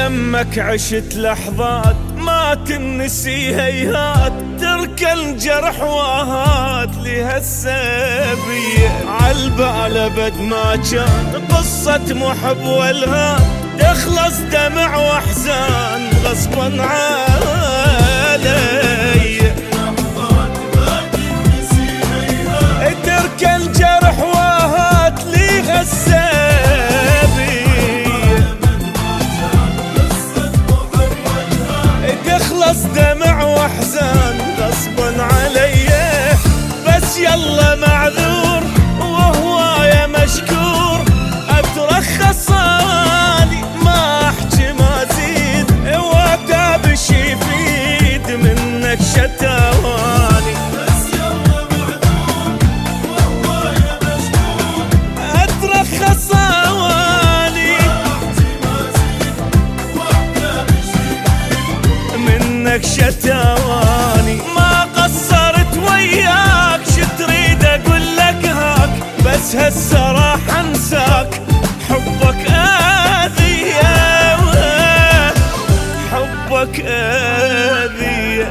يمك عشت لحظات ما تنسي هيهات، تركى الجرح واهات لهالسبية عالبال ابد ما كان قصة محب والهام، تخلص دمع واحزان غصبا علي. تركى الجرح واهات لهالسبية، تخلص دمع واحزان غصبا علي. بس يلا معذور وهواية مشكور، اترخص اني ما احكي ما زيد، واتابش يفيد منك شتواني. بس يلا معذور وهواية مشكور، اترخص اني ما احكي ما زيد، واتابش يفيد منك شتواني. ما قصرت وياك شتريد اقول لك هاك، بس هسه راح انساك حبك اذية، حبك اذية.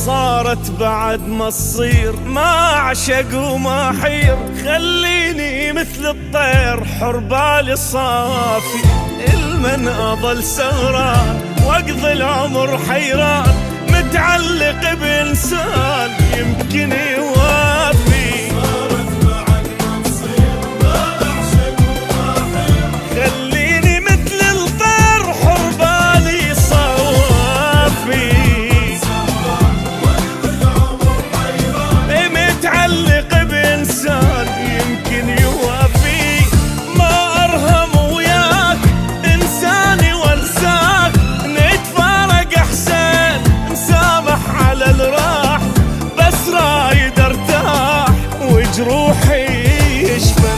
صارت بعد ما تصير ما اعشق وما حير، خليني مثل الطير حر بالي صافي، المن اظل سهران واقضي العمر حيران، متعلق بانسان يمكن يوافي. صارت بعد ما تصير ما اعشق وما حير، خليني مثل الطير حر بالي صافي، متعلق بإنسان يمكن يوافي. ما أرهم وياك إنساني وانساك، نتفارق أحسن نسامح على الراح، بس رايد ارتاح وجروحي يشفى.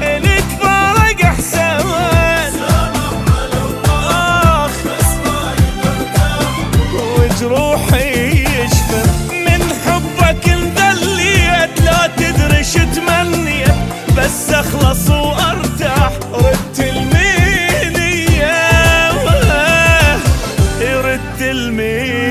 نتفارق أحسن نسامح على الراح، بس رايد ارتاح وجروحي يشفى. من حبك انذليت لا تدري شو تمنيت، بس اخلص وارتاح ردت المنية، ردت المنية.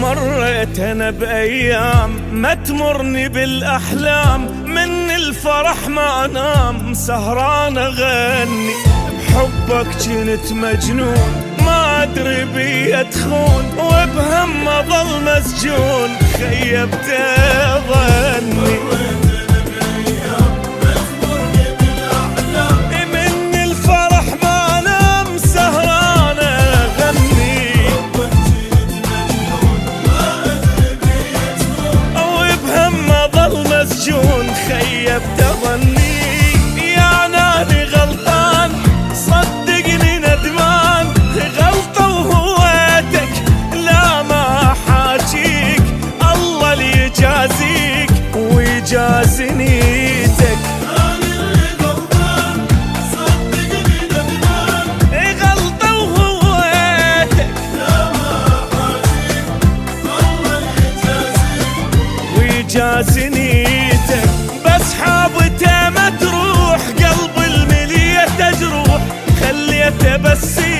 مريت انا بايام ما تمرني بالاحلام، من الفرح ما انام سهران اغني، بحبك كنت مجنون ما ادري بي ادخون، وبهم اظل مسجون خيبت ظني. من الفرح ما انام سهران اغني، مسجون خيبت ظني. يا ناني غلطان صدقني ندمان، غلطة وهويتك لا ما حاجيك، الله اللي يجازيك ويجازي نيتك. أنا اللي غلطان صدقني ندمان، غلطة وهويتك لا ما حاجيك، الله اللي يجازيك ويجازي نيتك. بس حابته ما تروح قلب الملية تجروح، نهايته بس